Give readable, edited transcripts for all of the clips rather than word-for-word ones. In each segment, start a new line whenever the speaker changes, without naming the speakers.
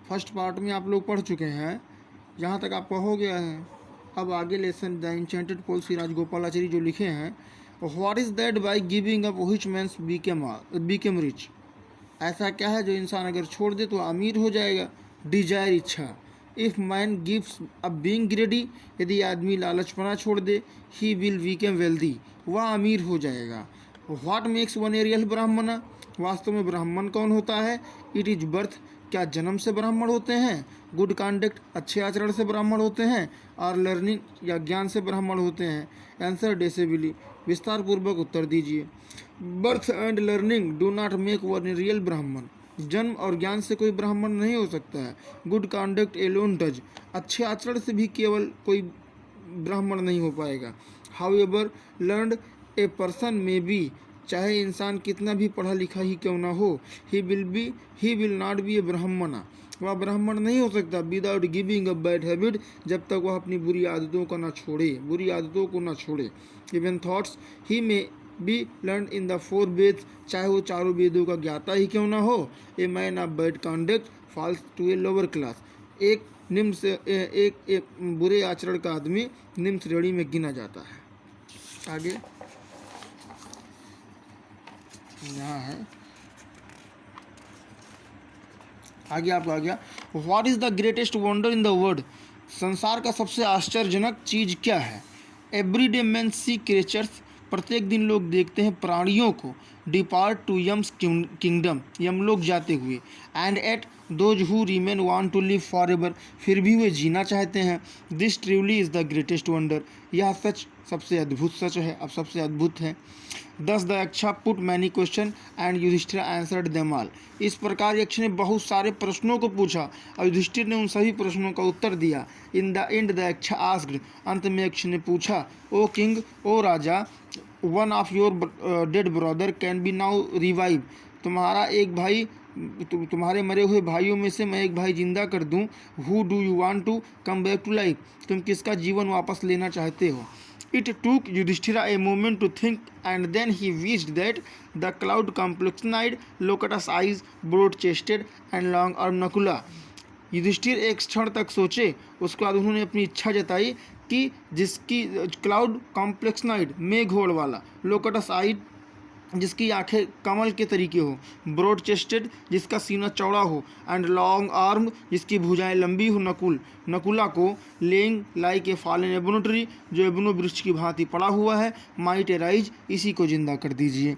First part में आप लोग पढ़ चुके हैं, यहाँ तक आपका हो गया है। अब आगे lesson the enchanted pool Shri Rajagopalachari जो लिखे हैं, what is that by giving up which man's became rich. ऐसा क्या है जो इंसान अगर छोड़ दे तो अमीर हो जाएगा। डिजायर इच्छा, if man gives up being ग्रेडी, यदि आदमी लालचपना छोड़ दे, ही विल बिकम वेल्दी, वह अमीर हो जाएगा। What makes one a real ब्राह्मण, वास्तव में ब्राह्मण कौन होता है। इट इज बर्थ, क्या जन्म से ब्राह्मण होते हैं। गुड कंडक्ट, अच्छे आचरण से ब्राह्मण होते हैं। और लर्निंग, या ज्ञान से ब्राह्मण होते हैं। आंसर डेसेबिली, विस्तार पूर्वक उत्तर दीजिए। Birth and learning do not make one real ब्राह्मण, जन्म और ज्ञान से कोई ब्राह्मण नहीं हो सकता है। गुड कंडक्ट एलोन डज, अच्छे आचरण से भी केवल कोई ब्राह्मण नहीं हो पाएगा। हाउएवर लर्नड ए पर्सन में बी, चाहे इंसान कितना भी पढ़ा लिखा ही क्यों ना हो, ही विल नॉट बी ए ब्राह्मण, वह ब्राह्मण नहीं हो सकता। Without giving up bad habit, जब तक वह अपनी बुरी आदतों को ना छोड़े। इवन थॉट्स ही में बी लर्न इन द 4 वेद, चाहे वो चारों वेदों का ज्ञाता ही क्यों ना हो। A man of bad conduct falls to a lower class, एक निम्न से एक बुरे आचरण का आदमी निम्न श्रेणी में गिना जाता है। आगे यहाँ है, आगे आपको आ गया। What is the greatest wonder in the world, संसार का सबसे आश्चर्यजनक चीज क्या है। एवरीडे मैन सी क्रिएचर्स, प्रत्येक दिन लोग देखते हैं प्राणियों को। डिपार्ट टू यम्स किंगडम, यमलोक जाते हुए। And yet those who remain want to live forever, फिर भी वे जीना चाहते हैं। This truly is the greatest wonder, यह सच सबसे अद्भुत सच है, अब सबसे अद्भुत है। Thus the Yaksha put many question and Yudhishthira answered them all, इस प्रकार यक्ष ने बहुत सारे प्रश्नों को पूछा और युधिष्ठिर ने उन सभी प्रश्नों का उत्तर दिया। In the end the Yaksha asked, अंत में यक्ष ने पूछा, ओ किंग, ओ राजा, one of your dead brother can be now revive, तुम्हारा एक भाई, तुम्हारे मरे हुए भाइयों में से मैं एक भाई जिंदा कर दूं। Who do you want to come back to life, तुम किसका जीवन वापस लेना चाहते हो। It took Yudhishthira a moment to think, and then he wished that the cloud complexion-eyed, loquacious eyes, broad-chested and long-armed Nakula. Yudhishthir एक क्षण तक सोचे, उसके बाद उन्होंने अपनी इच्छा जताई कि जिसकी क्लाउड कॉम्प्लेक्सनाइड, मेघोड़ वाला, लोकटस आइड, जिसकी आंखें कमल के तरीके हो, ब्रॉड चेस्टेड, जिसका सीना चौड़ा हो, एंड लॉन्ग आर्म, जिसकी भुजाएं लंबी हो, नकुला को lying like a fallen ebony tree, जो एबनो वृक्ष की भांति पड़ा हुआ है। माइट ए राइज, इसी को जिंदा कर दीजिए।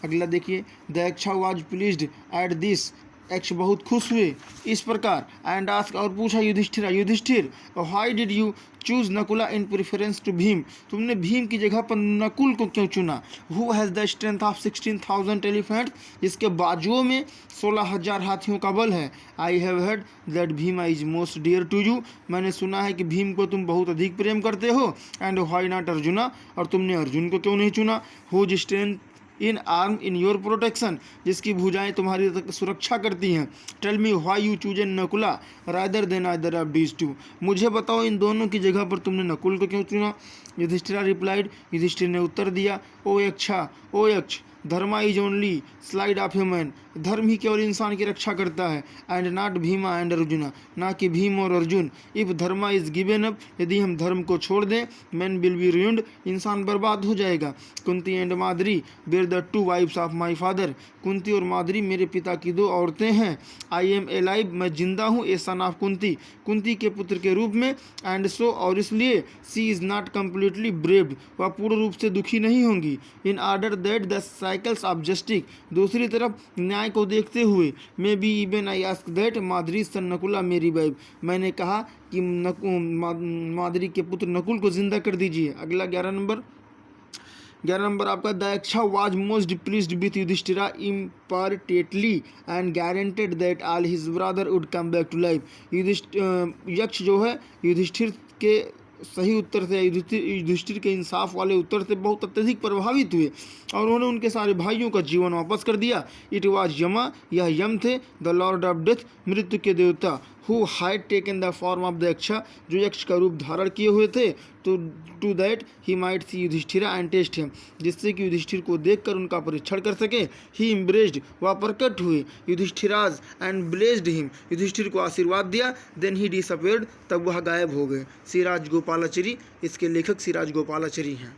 अगला देखिए, the Yaksha was pleased at this, यक्ष बहुत खुश हुए इस प्रकार। एंड आस्क, और पूछा Yudhishthira, why did you choose Nakula in preference to Bhima, तुमने भीम की जगह पर नकुल को क्यों चुना। Who has the strength of 16,000 elephant, जिसके बाजुओं में 16,000 हाथियों का बल है। I have heard that Bhima is most dear to you, मैंने सुना है कि भीम को तुम बहुत अधिक प्रेम करते हो। एंड व्हाई नॉट अर्जुना, और तुमने अर्जुन को क्यों नहीं चुना। Whose strength in arm in your protection, जिसकी भुजाएं तुम्हारी सुरक्षा करती हैं। Tell me why you choose an Nakula rather than either of these two, मुझे बताओ इन दोनों की जगह पर तुमने नकुल को क्यों चुना। युधिष्ठिर रिप्लाइड, युधिष्ठिर ने उत्तर दिया, ओ Yaksha, Dharma is only slide of human, धर्म ही केवल इंसान की रक्षा करता है। And not Bhima and Arjuna, ना कि भीम और Arjun. If Dharma is given up, यदि हम धर्म को छोड़ दें, मैन विल बी ruined, इंसान बर्बाद हो जाएगा। Kunti and Madri were the 2 wives of my father, Kunti और माद्री मेरे पिता की 2 औरतें हैं। आई एम एलाइव, मैं जिंदा हूँ, ए सन ऑफ कुंती के पुत्र के रूप में। एंड सो, और इसलिए, she is not completely bereaved, वह पूर्ण रूप से दुखी नहीं होंगी। In order that the cycles of justice, दूसरी तरफ न्याय को देखते हुए, may be even I ask that Madri son Nakula may revive, मैंने कहा कि माद्री के पुत्र नकुल को जिंदा कर दीजिए। अगला 11 नंबर आपका, the Yaksha was most pleased with Yudhishthira impartiality and guaranteed that all his brother would come back to life. Yaksha जो है युधिष्ठिर के सही उत्तर से, युधिष्ठिर के इंसाफ वाले उत्तर से बहुत अत्यधिक प्रभावित हुए और उन्होंने उनके सारे भाइयों का जीवन वापस कर दिया। इट वाज यमा, यह यम थे, द लॉर्ड ऑफ डेथ, मृत्यु के देवता। Who had taken the form of the Yaksha, जो यक्ष का रूप धारण किए हुए थे, to that he might see Yudhishthira and test him, जिससे कि युधिष्ठिर को देखकर उनका परीक्षण कर सके। ही इम्ब्रेस्ड, वह प्रकट हुए Yudhishthira's and blessed him, Yudhishthir को आशीर्वाद दिया। देन ही डिसअपेयर्ड, तब वह गायब हो गए। श्री राजगोपालाचारी, इसके लेखक श्री राजगोपालाचारी हैं।